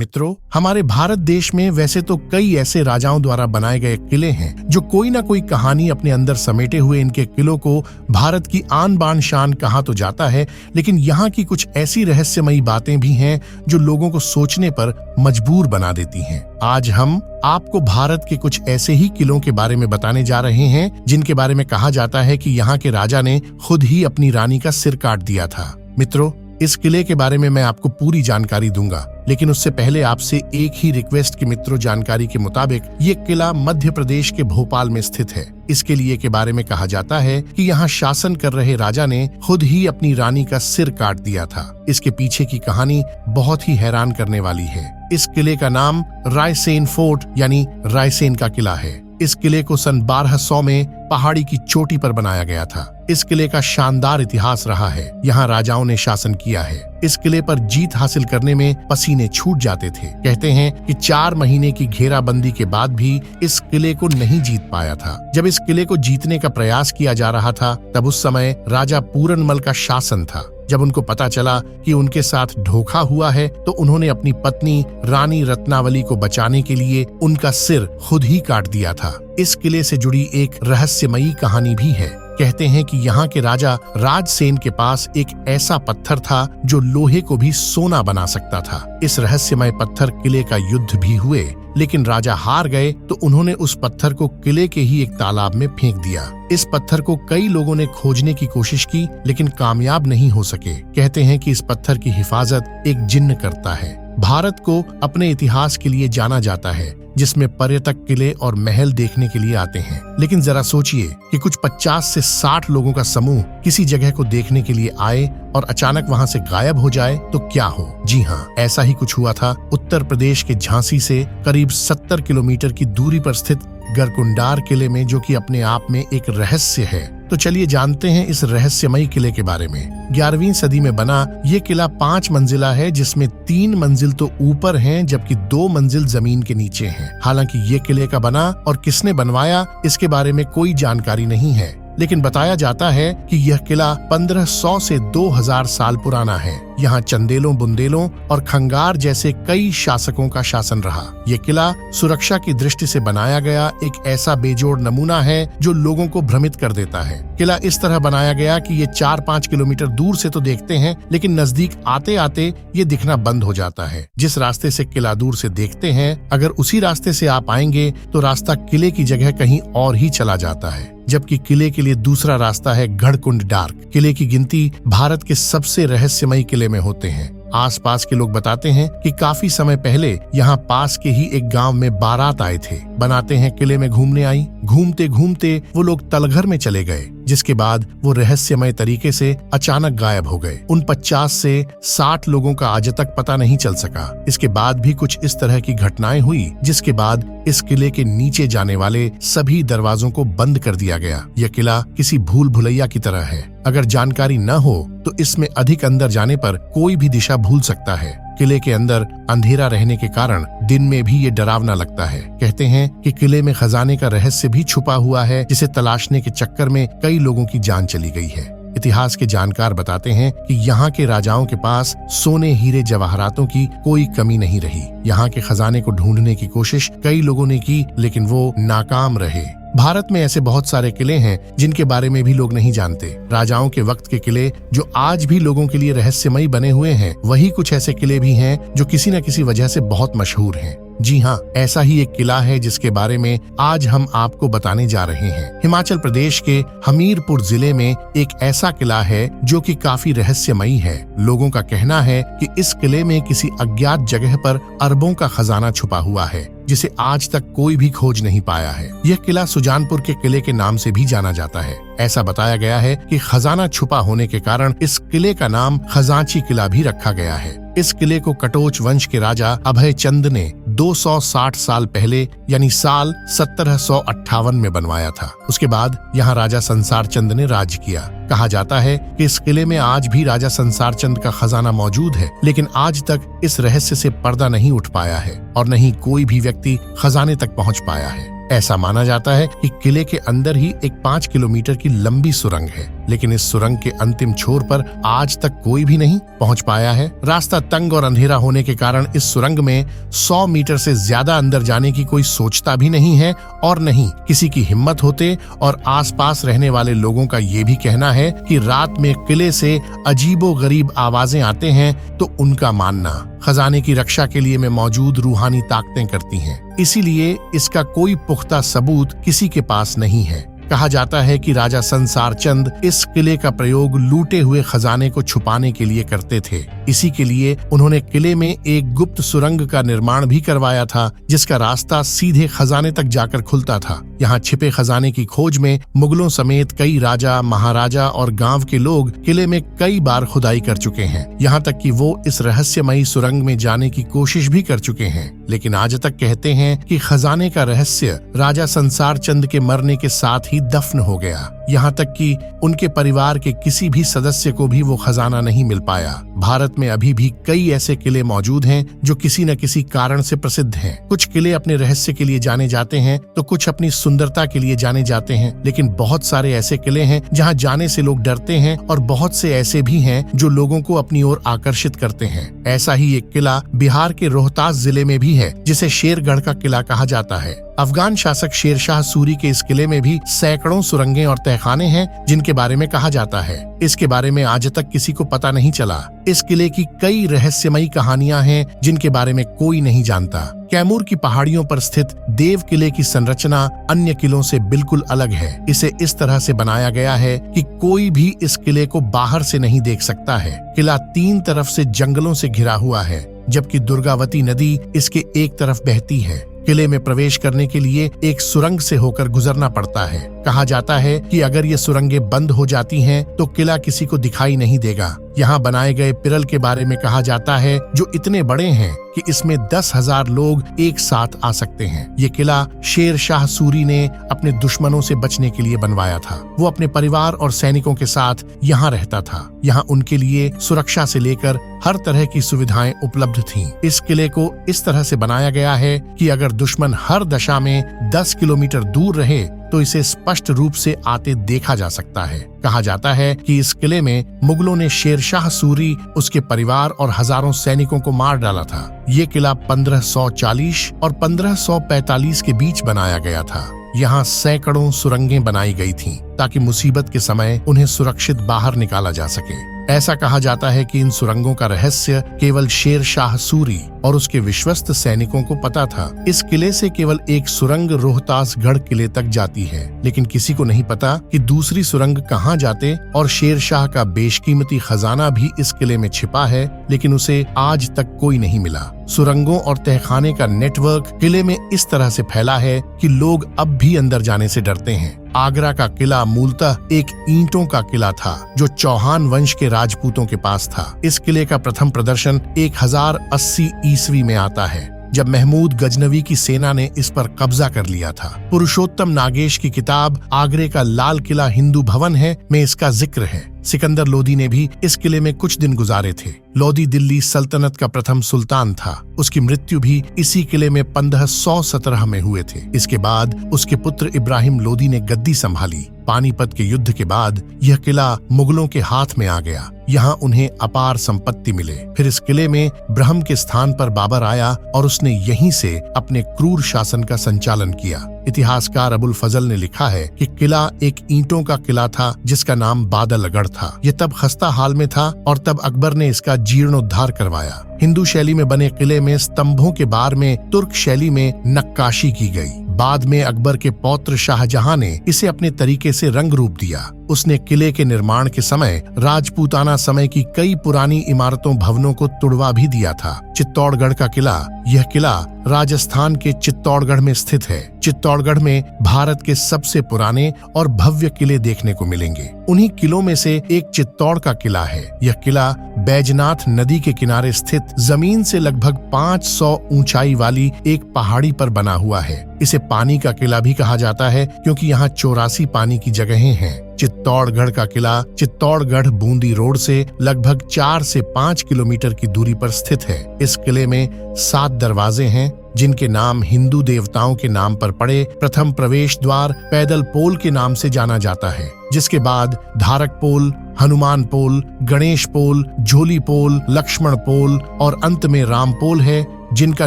मित्रों, हमारे भारत देश में वैसे तो कई ऐसे राजाओं द्वारा बनाए गए किले हैं जो कोई ना कोई कहानी अपने अंदर समेटे हुए इनके किलों को भारत की आन बान शान कहा तो जाता है, लेकिन यहाँ की कुछ ऐसी रहस्यमयी बातें भी हैं जो लोगों को सोचने पर मजबूर बना देती हैं। आज हम आपको भारत के कुछ ऐसे ही किलों के बारे में बताने जा रहे हैं जिनके बारे में कहा जाता है कि यहाँ के राजा ने खुद ही अपनी रानी का सिर काट दिया था। मित्रों, इस किले के बारे में मैं आपको पूरी जानकारी दूंगा, लेकिन उससे पहले आपसे एक ही रिक्वेस्ट कि मित्रों, जानकारी के मुताबिक ये किला मध्य प्रदेश के भोपाल में स्थित है। इस किले के बारे में कहा जाता है कि यहाँ शासन कर रहे राजा ने खुद ही अपनी रानी का सिर काट दिया था। इसके पीछे की कहानी बहुत ही हैरान करने वाली है। इस किले का नाम रायसेन फोर्ट यानी रायसेन का किला है। इस किले को सन 1200 में पहाड़ी की चोटी पर बनाया गया था। इस किले का शानदार इतिहास रहा है। यहाँ राजाओं ने शासन किया है। इस किले पर जीत हासिल करने में पसीने छूट जाते थे। कहते हैं कि 4 महीने की घेराबंदी के बाद भी इस किले को नहीं जीत पाया था। जब इस किले को जीतने का प्रयास किया जा रहा था, तब उस समय राजा पूरनमल का शासन था। जब उनको पता चला कि उनके साथ धोखा हुआ है, तो उन्होंने अपनी पत्नी रानी रत्नावली को बचाने के लिए उनका सिर खुद ही काट दिया था। इस किले से जुड़ी एक रहस्यमयी कहानी भी है। कहते हैं कि यहाँ के राजा राजसेन के पास एक ऐसा पत्थर था जो लोहे को भी सोना बना सकता था। इस रहस्यमय पत्थर किले का युद्ध भी हुए, लेकिन राजा हार गए तो उन्होंने उस पत्थर को किले के ही एक तालाब में फेंक दिया। इस पत्थर को कई लोगों ने खोजने की कोशिश की, लेकिन कामयाब नहीं हो सके। कहते हैं कि इस पत्थर की हिफाजत एक जिन्न करता है। भारत को अपने इतिहास के लिए जाना जाता है, जिसमें पर्यटक किले और महल देखने के लिए आते हैं। लेकिन जरा सोचिए कि कुछ 50 से 60 लोगों का समूह किसी जगह को देखने के लिए आए और अचानक वहां से गायब हो जाए तो क्या हो। जी हाँ, ऐसा ही कुछ हुआ था उत्तर प्रदेश के झांसी से करीब 70 किलोमीटर की दूरी पर स्थित गरकुंडार किले में, जो कि अपने आप में एक रहस्य है। तो चलिए जानते हैं इस रहस्यमयी किले के बारे में। 11वीं सदी में बना ये किला 5 मंजिला है, जिसमें 3 मंजिल तो ऊपर हैं जबकि 2 मंजिल जमीन के नीचे हैं। हालांकि ये किले का बना और किसने बनवाया, इसके बारे में कोई जानकारी नहीं है, लेकिन बताया जाता है कि यह किला 1500 से 2000 साल पुराना है। यहाँ चंदेलों, बुंदेलों और खंगार जैसे कई शासकों का शासन रहा। ये किला सुरक्षा की दृष्टि से बनाया गया एक ऐसा बेजोड़ नमूना है जो लोगों को भ्रमित कर देता है। किला इस तरह बनाया गया कि ये 4-5 किलोमीटर दूर से तो देखते हैं, लेकिन नजदीक आते आते ये दिखना बंद हो जाता है। जिस रास्ते से किला दूर से देखते हैं, अगर उसी रास्ते से आप आएंगे तो रास्ता किले की जगह कहीं और ही चला जाता है, जबकि किले के लिए दूसरा रास्ता है गढ़कुंड डार्क। किले की गिनती भारत के सबसे रहस्यमयी किले में होते हैं। आसपास के लोग बताते हैं कि काफी समय पहले यहाँ पास के ही एक गांव में बारात आए थे। बनाते हैं किले में घूमने आई। घूमते घूमते वो लोग तलघर में चले गए, जिसके बाद वो रहस्यमय तरीके से अचानक गायब हो गए। उन 50 से 60 लोगों का आज तक पता नहीं चल सका। इसके बाद भी कुछ इस तरह की घटनाएं हुई, जिसके बाद इस किले के नीचे जाने वाले सभी दरवाजों को बंद कर दिया गया। यह किला किसी भूल भुलैया की तरह है। अगर जानकारी न हो तो इसमें अधिक अंदर जाने पर कोई भी दिशा भूल सकता है। किले के अंदर अंधेरा रहने के कारण दिन में भी ये डरावना लगता है। कहते हैं कि किले में खजाने का रहस्य भी छुपा हुआ है, जिसे तलाशने के चक्कर में कई लोगों की जान चली गई है। इतिहास के जानकार बताते हैं कि यहाँ के राजाओं के पास सोने, हीरे, जवाहरातों की कोई कमी नहीं रही। यहाँ के खजाने को ढूंढने की कोशिश कई लोगों ने की, लेकिन वो नाकाम रहे। भारत में ऐसे बहुत सारे किले हैं जिनके बारे में भी लोग नहीं जानते। राजाओं के वक्त के किले जो आज भी लोगों के लिए रहस्यमयी बने हुए हैं, वही कुछ ऐसे किले भी हैं जो किसी न किसी वजह से बहुत मशहूर हैं। जी हाँ, ऐसा ही एक किला है जिसके बारे में आज हम आपको बताने जा रहे हैं। हिमाचल प्रदेश के हमीरपुर जिले में एक ऐसा किला है जो कि काफी रहस्यमयी है। लोगों का कहना है कि इस किले में किसी अज्ञात जगह पर अरबों का खजाना छुपा हुआ है, जिसे आज तक कोई भी खोज नहीं पाया है। यह किला सुजानपुर के किले के नाम से भी जाना जाता है। ऐसा बताया गया है कि खजाना छुपा होने के कारण इस किले का नाम खजांची किला भी रखा गया है। इस किले को कटोच वंश के राजा अभय चंद ने 260 साल पहले यानी साल 1758 में बनवाया था। उसके बाद यहाँ राजा संसार चंद ने राज किया। कहा जाता है कि इस किले में आज भी राजा संसार चंद का खजाना मौजूद है, लेकिन आज तक इस रहस्य से पर्दा नहीं उठ पाया है और न ही कोई भी व्यक्ति खजाने तक पहुँच पाया है। ऐसा माना जाता है कि किले के अंदर ही एक 5 किलोमीटर की लंबी सुरंग है, लेकिन इस सुरंग के अंतिम छोर पर आज तक कोई भी नहीं पहुंच पाया है। रास्ता तंग और अंधेरा होने के कारण इस सुरंग में 100 मीटर से ज्यादा अंदर जाने की कोई सोचता भी नहीं है और नहीं किसी की हिम्मत होते। और आसपास रहने वाले लोगों का ये भी कहना है कि रात में किले से अजीबोगरीब आवाजें आते हैं, तो उनका मानना खजाने की रक्षा के लिए में मौजूद रूहानी ताकतें करती हैं। इसीलिए इसका कोई पुख्ता सबूत किसी के पास नहीं है। कहा जाता है कि राजा संसार चंद इस किले का प्रयोग लूटे हुए खजाने को छुपाने के लिए करते थे। इसी के लिए उन्होंने किले में एक गुप्त सुरंग का निर्माण भी करवाया था, जिसका रास्ता सीधे खजाने तक जाकर खुलता था। यहाँ छिपे खजाने की खोज में मुगलों समेत कई राजा, महाराजा और गांव के लोग किले में कई बार खुदाई कर चुके हैं। यहाँ तक कि वो इस रहस्यमयी सुरंग में जाने की कोशिश भी कर चुके हैं, लेकिन आज तक कहते हैं कि खजाने का रहस्य राजा संसार चंद के मरने के साथ ही दफन हो गया। यहाँ तक कि उनके परिवार के किसी भी सदस्य को भी वो खजाना नहीं मिल पाया। भारत में अभी भी कई ऐसे किले मौजूद हैं जो किसी न किसी कारण से प्रसिद्ध हैं। कुछ किले अपने रहस्य के लिए जाने जाते हैं, तो कुछ अपनी सुंदरता के लिए जाने जाते हैं, लेकिन बहुत सारे ऐसे किले हैं जहाँ जाने से लोग डरते हैं और बहुत से ऐसे भी हैं जो लोगों को अपनी ओर आकर्षित करते हैं। ऐसा ही एक किला बिहार के रोहतास जिले में भी है, जिसे शेरगढ़ का किला कहा जाता है। अफगान शासक शेरशाह सूरी के इस किले में भी सैकड़ों सुरंगें और तहखाने हैं, जिनके बारे में कहा जाता है। इसके बारे में आज तक किसी को पता नहीं चला। इस किले की कई रहस्यमयी कहानियां हैं, जिनके बारे में कोई नहीं जानता। कैमूर की पहाड़ियों पर स्थित देव किले की संरचना अन्य किलों से बिल्कुल अलग है। इसे इस तरह से बनाया गया है कि कोई भी इस किले को बाहर से नहीं देख सकता है। किला 3 तरफ से जंगलों से घिरा हुआ है, जबकि दुर्गावती नदी इसके एक तरफ बहती है। किले में प्रवेश करने के लिए एक सुरंग से होकर गुजरना पड़ता है। कहा जाता है कि अगर ये सुरंगें बंद हो जाती हैं, तो किला किसी को दिखाई नहीं देगा। यहाँ बनाए गए पिरल के बारे में कहा जाता है, जो इतने बड़े हैं कि इसमें 10,000 लोग एक साथ आ सकते हैं। ये किला शेरशाह सूरी ने अपने दुश्मनों से बचने के लिए बनवाया था। वो अपने परिवार और सैनिकों के साथ यहाँ रहता था। यहाँ उनके लिए सुरक्षा से लेकर हर तरह की सुविधाएं उपलब्ध थीं। इस किले को इस तरह से बनाया गया है कि अगर दुश्मन हर दशा में 10 किलोमीटर दूर रहे, तो इसे स्पष्ट रूप से आते देखा जा सकता है। कहा जाता है कि इस किले में मुगलों ने शेरशाह सूरी, उसके परिवार और हजारों सैनिकों को मार डाला था। ये किला 1540 और 1545 के बीच बनाया गया था। यहाँ सैकड़ों सुरंगें बनाई गई थीं, ताकि मुसीबत के समय उन्हें सुरक्षित बाहर निकाला जा सके। ऐसा कहा जाता है कि इन सुरंगों का रहस्य केवल शेरशाह सूरी और उसके विश्वस्त सैनिकों को पता था। इस किले से केवल एक सुरंग रोहतासगढ़ किले तक जाती है, लेकिन किसी को नहीं पता कि दूसरी सुरंग कहाँ जाते। और शेरशाह का बेशकीमती खजाना भी इस किले में छिपा है, लेकिन उसे आज तक कोई नहीं मिला। सुरंगों और तहखाने का नेटवर्क किले में इस तरह से फैला है कि लोग अब भी अंदर जाने से डरते हैं। आगरा का किला मूलतः एक ईंटों का किला था, जो चौहान वंश के राजपूतों के पास था। इस किले का प्रथम प्रदर्शन 1080 ईस्वी में आता है, जब महमूद गजनवी की सेना ने इस पर कब्जा कर लिया था। पुरुषोत्तम नागेश की किताब आगरे का लाल किला हिंदू भवन है में इसका जिक्र है। सिकंदर लोदी ने भी इस किले में कुछ दिन गुजारे थे। लोदी दिल्ली सल्तनत का प्रथम सुल्तान था। उसकी मृत्यु भी इसी किले में 1517 में हुए थे। इसके बाद उसके पुत्र इब्राहिम लोदी ने गद्दी संभाली। पानीपत के युद्ध के बाद यह किला मुगलों के हाथ में आ गया। यहाँ उन्हें अपार संपत्ति मिले। फिर इस किले में ब्रह्म के स्थान पर बाबर आया और उसने यहीं से अपने क्रूर शासन का संचालन किया। इतिहासकार अबुल फजल ने लिखा है कि किला एक ईंटों का किला था, जिसका नाम बादलगढ़ था। यह तब खस्ता हाल में था और तब अकबर ने इसका जीर्णोद्धार करवाया। हिंदू शैली में बने किले में स्तंभों के बार में तुर्क शैली में नक्काशी की गई। बाद में अकबर के पौत्र शाहजहां ने इसे अपने तरीके से रंग रूप दिया। उसने किले के निर्माण के समय राजपूताना समय की कई पुरानी इमारतों भवनों को तुड़वा भी दिया था। चित्तौड़गढ़ का किला, यह किला राजस्थान के चित्तौड़गढ़ में स्थित है। चित्तौड़गढ़ में भारत के सबसे पुराने और भव्य किले देखने को मिलेंगे। उन्हीं किलों में से एक चित्तौड़ का किला है। यह किला बैजनाथ नदी के किनारे स्थित जमीन से लगभग 500 ऊंचाई वाली एक पहाड़ी पर बना हुआ है। इसे पानी का किला भी कहा जाता है, क्योंकि यहाँ 84 पानी की जगहें हैं। चित्तौड़गढ़ का किला चित्तौड़गढ़ बूंदी रोड से लगभग 4 से 5 किलोमीटर की दूरी पर स्थित है। इस किले में 7 दरवाजे हैं। जिनके नाम हिंदू देवताओं के नाम पर पड़े। प्रथम प्रवेश द्वार पैदल पोल के नाम से जाना जाता है, जिसके बाद धारक पोल, हनुमान पोल, गणेश पोल, झोली पोल, लक्ष्मण पोल और अंत में राम पोल है, जिनका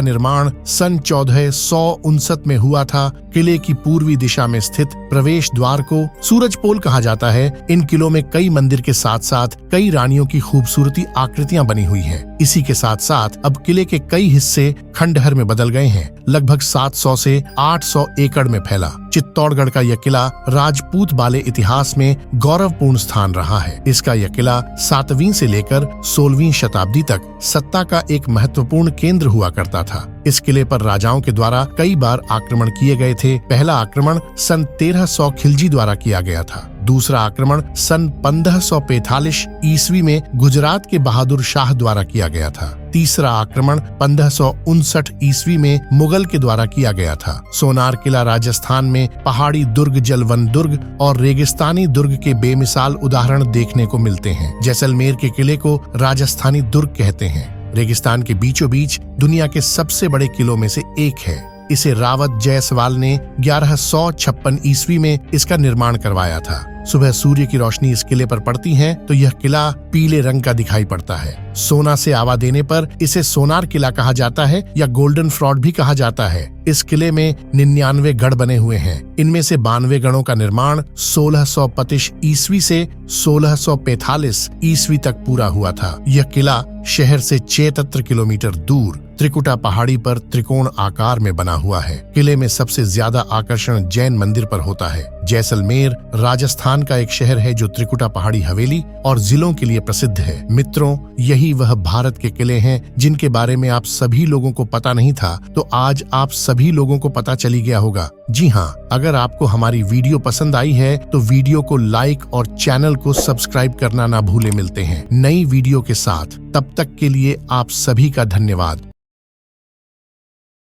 निर्माण सन 1459 में हुआ था। किले की पूर्वी दिशा में स्थित प्रवेश द्वार को सूरज पोल कहा जाता है। इन किलों में कई मंदिर के साथ साथ कई रानियों की खूबसूरती आकृतियां बनी हुई हैं। इसी के साथ साथ अब किले के कई हिस्से खंडहर में बदल गए हैं। लगभग 700 से 800 एकड़ में फैला चित्तौड़गढ़ का यह किला राजपूत वाले इतिहास में गौरवपूर्ण स्थान रहा है। इसका यह किला 7वीं से लेकर 16वीं शताब्दी तक सत्ता का एक महत्वपूर्ण केंद्र हुआ करता था। इस किले पर राजाओं के द्वारा कई बार आक्रमण किए गए थे। पहला आक्रमण सन 1300 खिलजी द्वारा किया गया था। दूसरा आक्रमण सन 1545 ईस्वी में गुजरात के बहादुर शाह द्वारा किया गया था। तीसरा आक्रमण 1559 ईस्वी में मुगल के द्वारा किया गया था। सोनार किला राजस्थान में पहाड़ी दुर्ग, जलवन दुर्ग और रेगिस्तानी दुर्ग के बेमिसाल उदाहरण देखने को मिलते हैं। जैसलमेर के किले को राजस्थानी दुर्ग कहते हैं। रेगिस्तान के बीचों बीच दुनिया के सबसे बड़े किलों में से एक है। इसे रावत जायसवाल ने 1156 ईस्वी में इसका निर्माण करवाया था। सुबह सूर्य की रोशनी इस किले पर पड़ती है तो यह किला पीले रंग का दिखाई पड़ता है। सोना से आवा देने पर इसे सोनार किला कहा जाता है या गोल्डन फ्रॉड भी कहा जाता है। इस किले में 99 गढ़ बने हुए हैं। इनमें से 92 गढ़ों का निर्माण 1625 ईस्वी से 1645 ईस्वी तक पूरा हुआ था। यह किला शहर से 76 किलोमीटर दूर त्रिकुटा पहाड़ी पर त्रिकोण आकार में बना हुआ है। किले में सबसे ज्यादा आकर्षण जैन मंदिर पर होता है। जैसलमेर राजस्थान का एक शहर है जो त्रिकुटा पहाड़ी हवेली और जिलों के लिए प्रसिद्ध है। मित्रों, यही वह भारत के किले हैं जिनके बारे में आप सभी लोगों को पता नहीं था, तो आज आप सभी लोगों को पता चली गया होगा। जी हाँ, अगर आपको हमारी वीडियो पसंद आई है तो वीडियो को लाइक और चैनल को सब्सक्राइब करना ना भूले। मिलते हैं नई वीडियो के साथ, तब तक के लिए आप सभी का धन्यवाद।